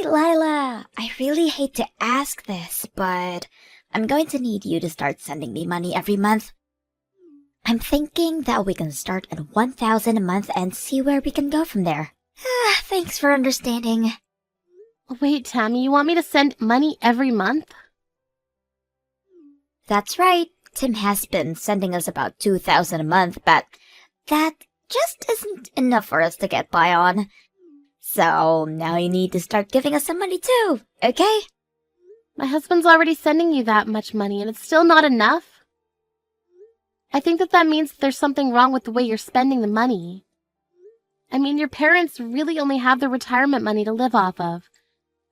Lila, I really hate to ask this, but I'm going to need you to start sending me money every month. I'm thinking that we can start at 1,000 a month and see where we can go from there. Thanks for understanding. Wait, Tammy, you want me to send money every month? That's right. Tim has been sending us about 2,000 a month, but that just isn't enough for us to get by on. So now you need to start giving us some money too, okay? My husband's already sending you that much money, and it's still not enough. I think that means that there's something wrong with the way you're spending the money. I mean, your parents really only have their retirement money to live off of.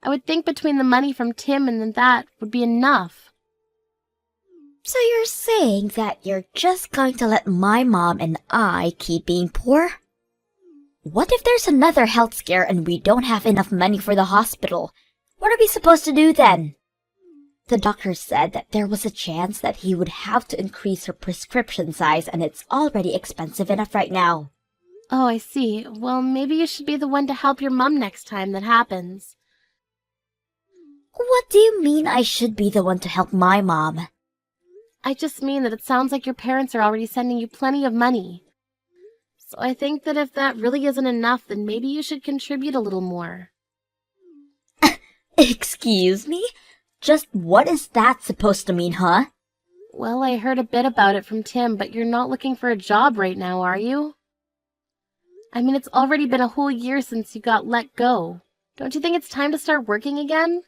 I would think between the money from Tim and then that would be enough. So you're saying that you're just going to let my mom and I keep being poor? What if there's another health scare and we don't have enough money for the hospital? What are we supposed to do then? The doctor said that there was a chance that he would have to increase her prescription size, and it's already expensive enough right now. Oh, I see. Well, maybe you should be the one to help your mom next time that happens. What do you mean I should be the one to help my mom? I just mean that it sounds like your parents are already sending you plenty of money. So I think that if that really isn't enough, then maybe you should contribute a little more. Excuse me? Just what is that supposed to mean, huh? Well, I heard a bit about it from Tim, but you're not looking for a job right now, are you? I mean, it's already been a whole year since you got let go. Don't you think it's time to start working again?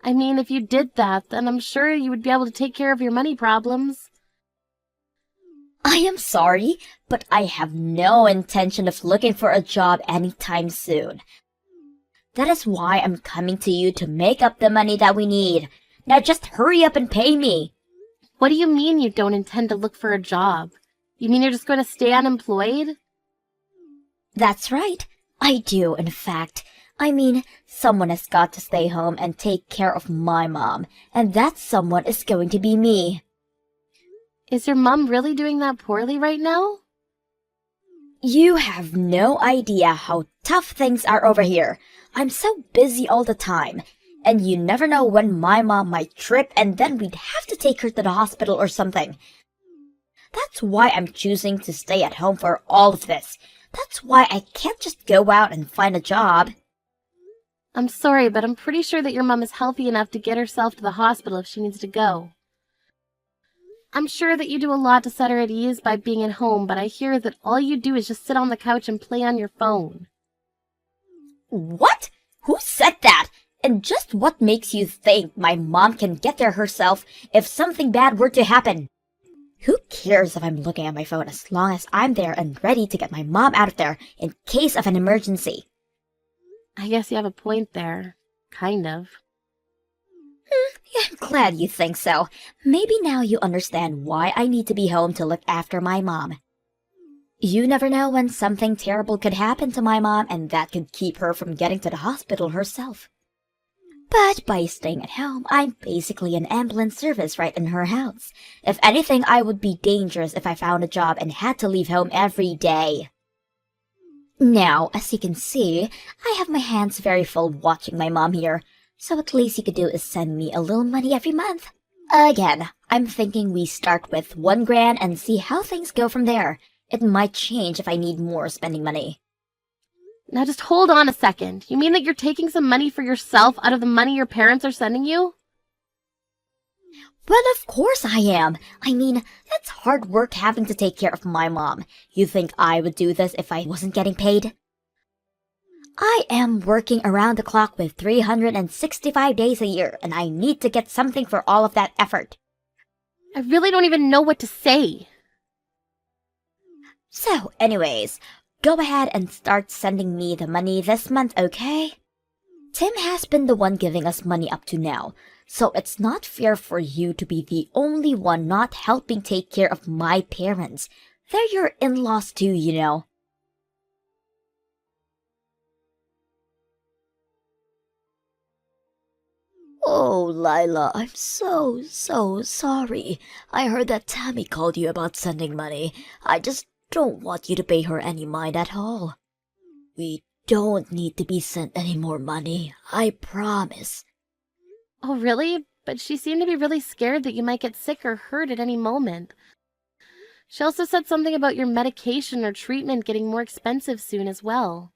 I mean, if you did that, then I'm sure you would be able to take care of your money problems. I am sorry, but I have no intention of looking for a job anytime soon. That is why I'm coming to you to make up the money that we need. Now just hurry up and pay me. What do you mean you don't intend to look for a job? You mean you're just going to stay unemployed? That's right. I do, in fact. I mean, someone has got to stay home and take care of my mom, and that someone is going to be me. Is your mom really doing that poorly right now? You have no idea how tough things are over here. I'm so busy all the time, and you never know when my mom might trip and then we'd have to take her to the hospital or something. That's why I'm choosing to stay at home for all of this. That's why I can't just go out and find a job. I'm sorry, but I'm pretty sure that your mom is healthy enough to get herself to the hospital if she needs to go. I'm sure that you do a lot to set her at ease by being at home, but I hear that all you do is just sit on the couch and play on your phone. What? Who said that? And just what makes you think my mom can get there herself if something bad were to happen? Who cares if I'm looking at my phone as long as I'm there and ready to get my mom out of there in case of an emergency? I guess you have a point there. Kind of. I'm glad you think so. Maybe now you understand why I need to be home to look after my mom. You never know when something terrible could happen to my mom, and that could keep her from getting to the hospital herself. But by staying at home, I'm basically an ambulance service right in her house. If anything, I would be dangerous if I found a job and had to leave home every day. Now, as you can see, I have my hands very full watching my mom here, so at least you could do is send me a little money every month. Again, I'm thinking we start with $1,000 and see how things go from there. It might change if I need more spending money. Now just hold on a second. You mean that you're taking some money for yourself out of the money your parents are sending you? Well, of course I am. I mean, that's hard work having to take care of my mom. You think I would do this if I wasn't getting paid? I am working around the clock with 365 days a year, and I need to get something for all of that effort. I really don't even know what to say. So, anyways, go ahead and start sending me the money this month, okay? Tim has been the one giving us money up to now, so it's not fair for you to be the only one not helping take care of my parents. They're your in-laws too, you know. Oh, Lila, I'm so sorry. I heard that Tammy called you about sending money. I just don't want you to pay her any mind at all. We don't need to be sent any more money, I promise. Oh, really? But she seemed to be really scared that you might get sick or hurt at any moment. She also said something about your medication or treatment getting more expensive soon as well.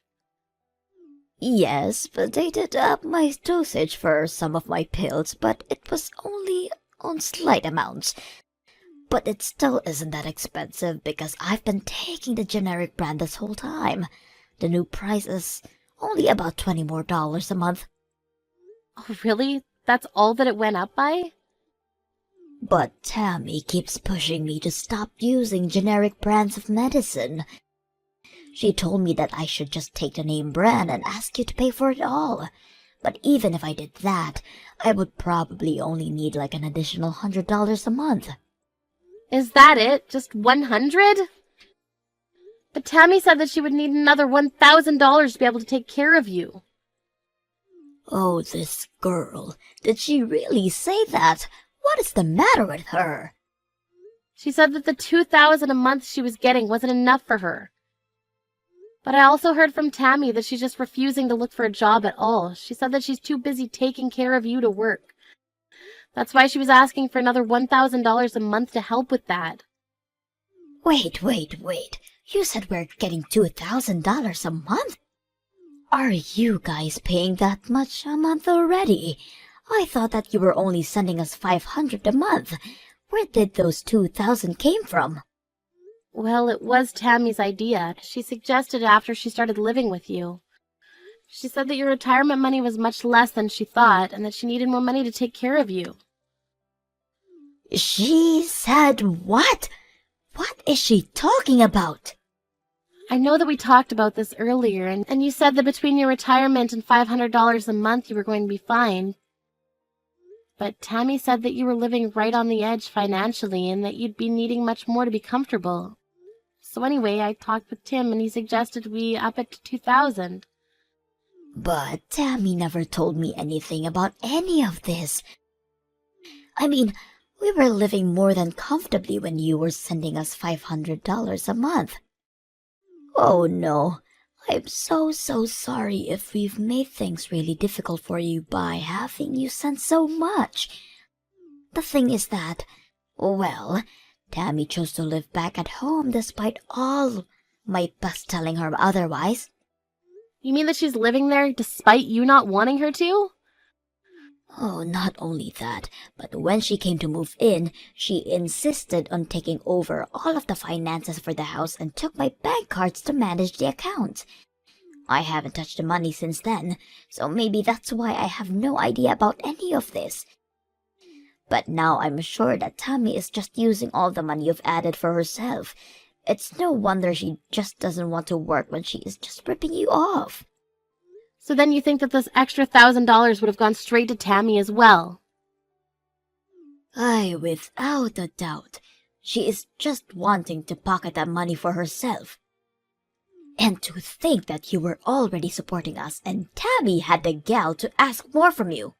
Yes, but they did up my dosage for some of my pills, but it was only on slight amounts. But it still isn't that expensive because I've been taking the generic brand this whole time. The new price is only about $20 more a month. Oh, really? That's all that it went up by? But Tammy keeps pushing me to stop using generic brands of medicine. She told me that I should just take the name brand and ask you to pay for it all. But even if I did that, I would probably only need like an additional $100 a month. Is that it? Just 100? But Tammy said that she would need another $1,000 to be able to take care of you. Oh, this girl. Did she really say that? What is the matter with her? She said that the $2,000 a month she was getting wasn't enough for her. But I also heard from Tammy that she's just refusing to look for a job at all. She said that she's too busy taking care of you to work. That's why she was asking for another $1,000 a month to help with that. Wait. You said we're getting $2,000 a month? Are you guys paying that much a month already? I thought that you were only sending us $500 a month. Where did those $2,000 came from? Well, it was Tammy's idea. She suggested it after she started living with you. She said that your retirement money was much less than she thought, and that she needed more money to take care of you. She said what? What is she talking about? I know that we talked about this earlier, and you said that between your retirement and $500 a month you were going to be fine. But Tammy said that you were living right on the edge financially and that you'd be needing much more to be comfortable. So anyway, I talked with Tim and he suggested we up it to $2,000. But Tammy never told me anything about any of this. I mean, we were living more than comfortably when you were sending us $500 a month. Oh no, I'm so sorry if we've made things really difficult for you by having you send so much. The thing is that, well, Tammy chose to live back at home despite all my best telling her otherwise. You mean that she's living there despite you not wanting her to? Oh, not only that, but when she came to move in, she insisted on taking over all of the finances for the house and took my bank cards to manage the account. I haven't touched the money since then, so maybe that's why I have no idea about any of this. But now I'm sure that Tammy is just using all the money you've added for herself. It's no wonder she just doesn't want to work when she is just ripping you off. So then you think that this extra $1,000 would have gone straight to Tammy as well? Aye, without a doubt. She is just wanting to pocket that money for herself. And to think that you were already supporting us and Tammy had the gall to ask more from you.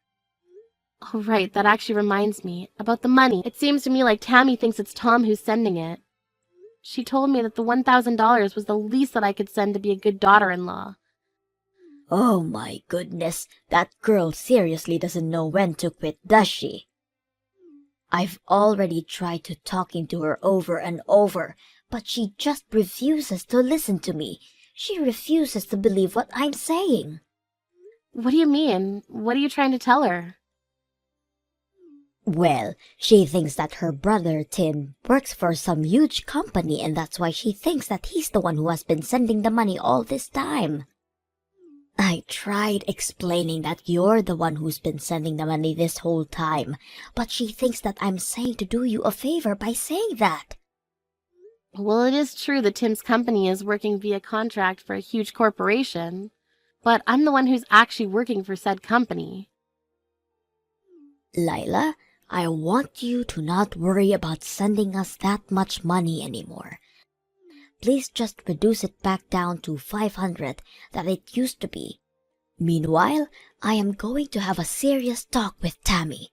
Oh, right, that actually reminds me. About the money, it seems to me like Tammy thinks it's Tom who's sending it. She told me that the $1,000 was the least that I could send to be a good daughter-in-law. Oh my goodness, that girl seriously doesn't know when to quit, does she? I've already tried to talking to her over and over, but she just refuses to listen to me. She refuses to believe what I'm saying. What do you mean? What are you trying to tell her? Well, she thinks that her brother Tim works for some huge company and that's why she thinks that he's the one who has been sending the money all this time. I tried explaining that you're the one who's been sending the money this whole time, but she thinks that I'm saying to do you a favor by saying that. Well, it is true that Tim's company is working via contract for a huge corporation, but I'm the one who's actually working for said company. Lila, I want you to not worry about sending us that much money anymore. Please just reduce it back down to 500 that it used to be. Meanwhile, I am going to have a serious talk with Tammy.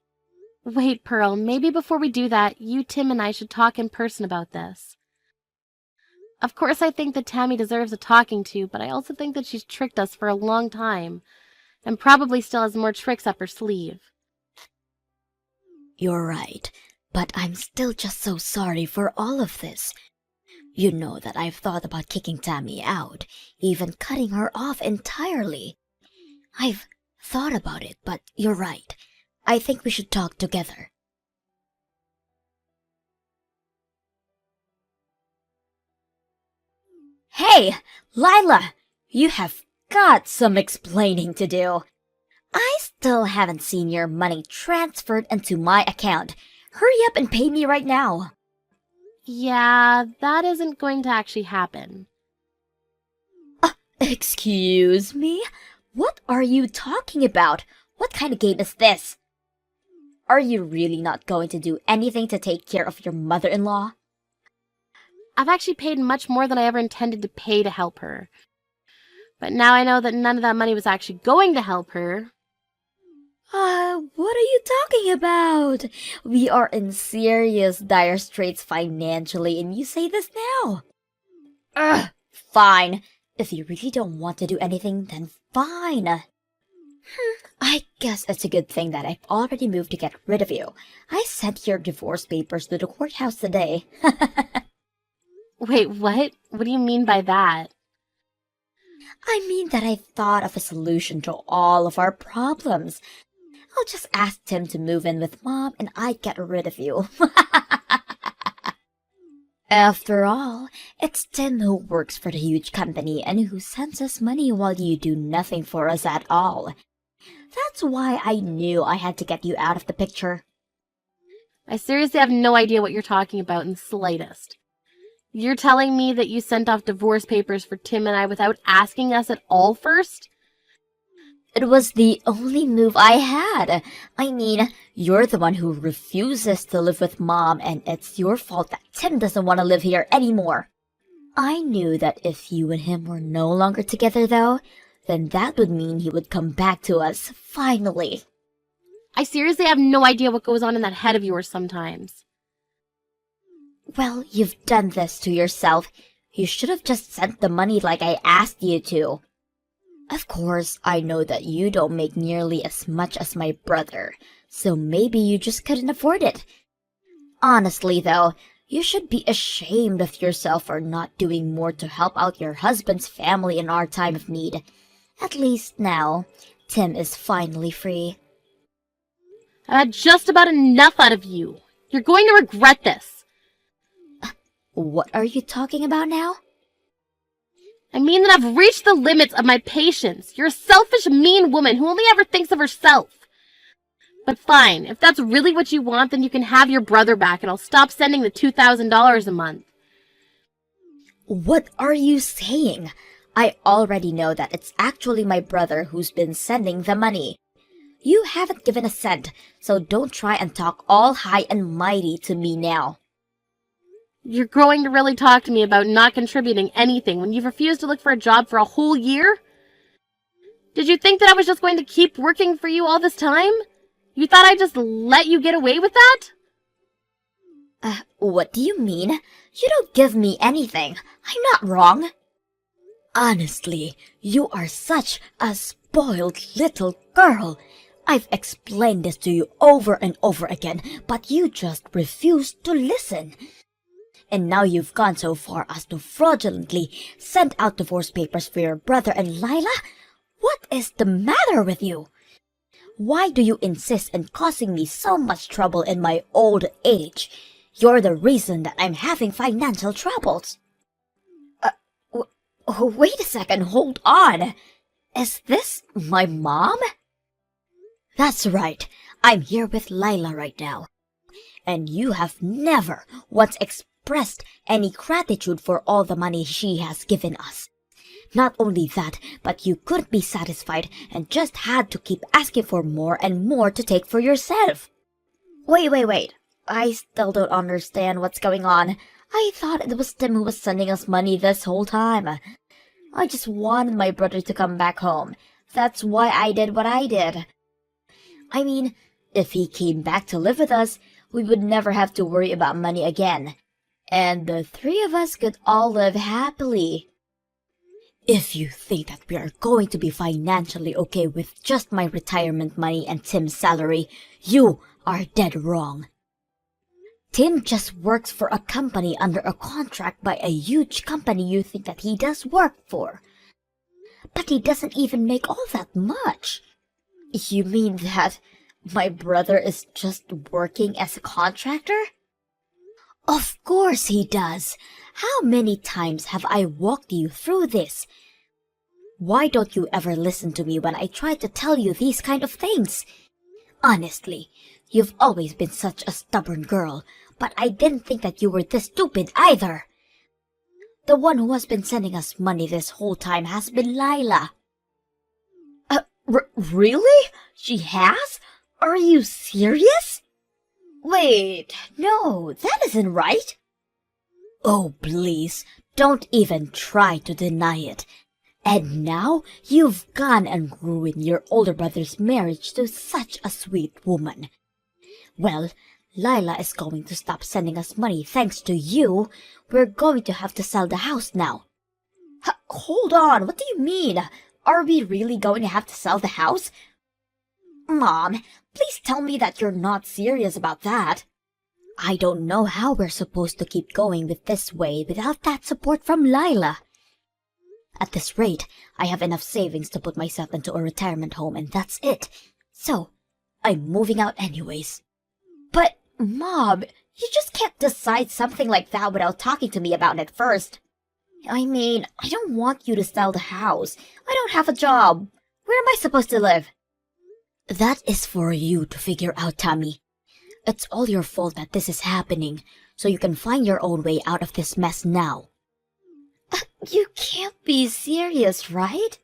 Wait, Pearl, maybe before we do that, you, Tim, and I should talk in person about this. Of course, I think that Tammy deserves a talking to, but I also think that she's tricked us for a long time, and probably still has more tricks up her sleeve. You're right, but I'm still just so sorry for all of this. You know that I've thought about kicking Tammy out, even cutting her off entirely. I've thought about it, but you're right. I think we should talk together. Hey, Lila! You have got some explaining to do. I still haven't seen your money transferred into my account. Hurry up and pay me right now. Yeah, that isn't going to actually happen. Excuse me? What are you talking about? What kind of game is this? Are you really not going to do anything to take care of your mother-in-law? I've actually paid much more than I ever intended to pay to help her. But now I know that none of that money was actually going to help her. What are you talking about? We are in serious dire straits financially and you say this now? Fine. If you really don't want to do anything, then fine. I guess it's a good thing that I've already moved to get rid of you. I sent your divorce papers to the courthouse today. Wait, what? What do you mean by that? I mean that I've thought of a solution to all of our problems. I'll just ask Tim to move in with Mom and I'd get rid of you. After all, it's Tim who works for the huge company and who sends us money while you do nothing for us at all. That's why I knew I had to get you out of the picture. I seriously have no idea what you're talking about in the slightest. You're telling me that you sent off divorce papers for Tim and I without asking us at all first? It was the only move I had. I mean, you're the one who refuses to live with Mom, and it's your fault that Tim doesn't want to live here anymore. I knew that if you and him were no longer together, though, then that would mean he would come back to us, finally. I seriously have no idea what goes on in that head of yours sometimes. Well, you've done this to yourself. You should have just sent the money like I asked you to. Of course, I know that you don't make nearly as much as my brother, so maybe you just couldn't afford it. Honestly, though, you should be ashamed of yourself for not doing more to help out your husband's family in our time of need. At least now, Tim is finally free. I've had just about enough out of you. You're going to regret this. What are you talking about now? I mean that I've reached the limits of my patience. You're a selfish, mean woman who only ever thinks of herself. But fine, if that's really what you want, then you can have your brother back and I'll stop sending the $2,000 a month. What are you saying? I already know that it's actually my brother who's been sending the money. You haven't given a cent, so don't try and talk all high and mighty to me now. You're going to really talk to me about not contributing anything when you've refused to look for a job for a whole year? Did you think that I was just going to keep working for you all this time? You thought I'd just let you get away with that? What do you mean? You don't give me anything. I'm not wrong. Honestly, you are such a spoiled little girl. I've explained this to you over and over again, but you just refuse to listen. And now you've gone so far as to fraudulently send out divorce papers for your brother and Lila? What is the matter with you? Why do you insist on causing me so much trouble in my old age? You're the reason that I'm having financial troubles. Wait a second, hold on. Is this my mom? That's right. I'm here with Lila right now. And you have never once expressed any gratitude for all the money she has given us. Not only that, but you couldn't be satisfied and just had to keep asking for more and more to take for yourself. Wait. I still don't understand what's going on. I thought it was Tim who was sending us money this whole time. I just wanted my brother to come back home. That's why I did what I did. I mean, if he came back to live with us, we would never have to worry about money again. and the three of us could all live happily. If you think that we are going to be financially okay with just my retirement money and Tim's salary, you are dead wrong. Tim just works for a company under a contract by a huge company you think that he does work for. But he doesn't even make all that much. You mean that my brother is just working as a contractor? Of course he does. How many times have I walked you through this? Why don't you ever listen to me when I try to tell you these kind of things? Honestly, you've always been such a stubborn girl, but I didn't think that you were this stupid either. The one who has been sending us money this whole time has been Lila. Really? She has? Are you serious? Wait, no, that isn't right. Oh, please, don't even try to deny it. And now you've gone and ruined your older brother's marriage to such a sweet woman. Well, Lila is going to stop sending us money thanks to you. We're going to have to sell the house now. Hold on, what do you mean? Are we really going to have to sell the house? Mom, please tell me that you're not serious about that. I don't know how we're supposed to keep going with this way without that support from Lila. At this rate, I have enough savings to put myself into a retirement home and that's it. So, I'm moving out anyways. But, Mom, you just can't decide something like that without talking to me about it first. I mean, I don't want you to sell the house. I don't have a job. Where am I supposed to live? That is for you to figure out, Tammy. It's all your fault that this is happening, so you can find your own way out of this mess now. You can't be serious, right?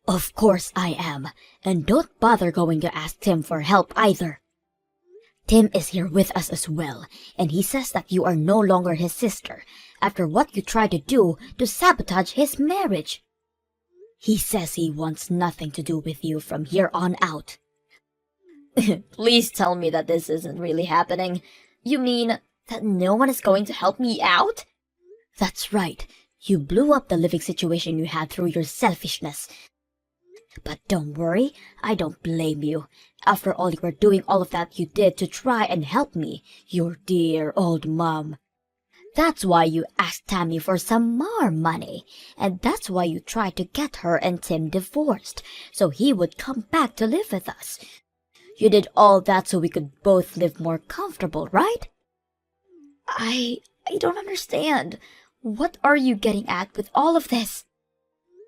Of course I am, and don't bother going to ask Tim for help either. Tim is here with us as well, and he says that you are no longer his sister after what you tried to do to sabotage his marriage. He says he wants nothing to do with you from here on out. Please tell me that this isn't really happening. You mean that no one is going to help me out? That's right. You blew up the living situation you had through your selfishness. But don't worry, I don't blame you. After all, you were doing all of that you did to try and help me, your dear old mom. That's why you asked Tammy for some more money, and that's why you tried to get her and Tim divorced, so he would come back to live with us. You did all that so we could both live more comfortable, right? I don't understand. What are you getting at with all of this?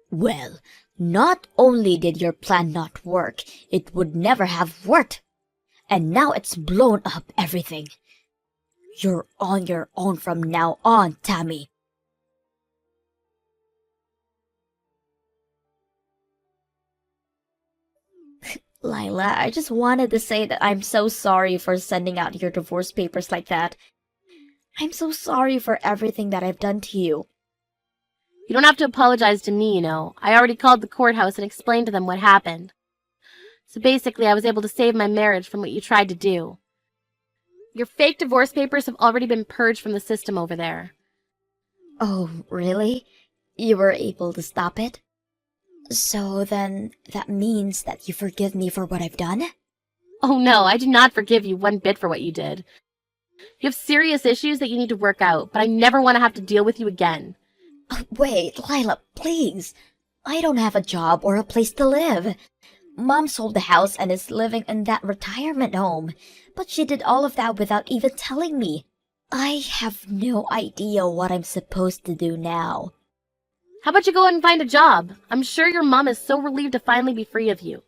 Well, not only did your plan not work, it would never have worked. And now it's blown up everything. You're on your own from now on, Tammy. Lila, I just wanted to say that I'm so sorry for sending out your divorce papers like that. I'm so sorry for everything that I've done to you. You don't have to apologize to me, you know. I already called the courthouse and explained to them what happened. So basically, I was able to save my marriage from what you tried to do. Your fake divorce papers have already been purged from the system over there. Oh, really? You were able to stop it? So then, that means that you forgive me for what I've done? Oh no, I do not forgive you one bit for what you did. You have serious issues that you need to work out, but I never want to have to deal with you again. Wait, Lila, please. I don't have a job or a place to live. Mom sold the house and is living in that retirement home, but she did all of that without even telling me. I have no idea what I'm supposed to do now. How about you go out and find a job? I'm sure your mom is so relieved to finally be free of you.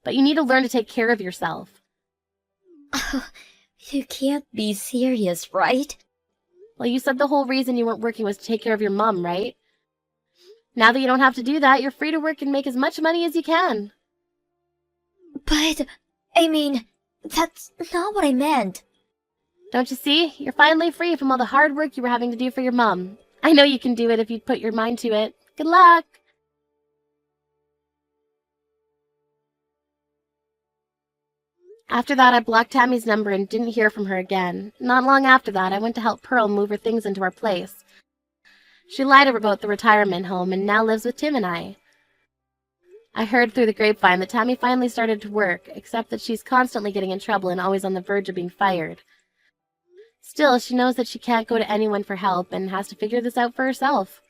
But you need to learn to take care of yourself. You can't be serious, right? Well, you said the whole reason you weren't working was to take care of your mom, right? Now that you don't have to do that, you're free to work and make as much money as you can. But, I mean, that's not what I meant. Don't you see? You're finally free from all the hard work you were having to do for your mom. I know you can do it if you put your mind to it. Good luck! After that, I blocked Tammy's number and didn't hear from her again. Not long after that, I went to help Pearl move her things into our place. She lied about the retirement home and now lives with Tim and I. I heard through the grapevine that Tammy finally started to work, except that she's constantly getting in trouble and always on the verge of being fired. Still, she knows that she can't go to anyone for help and has to figure this out for herself.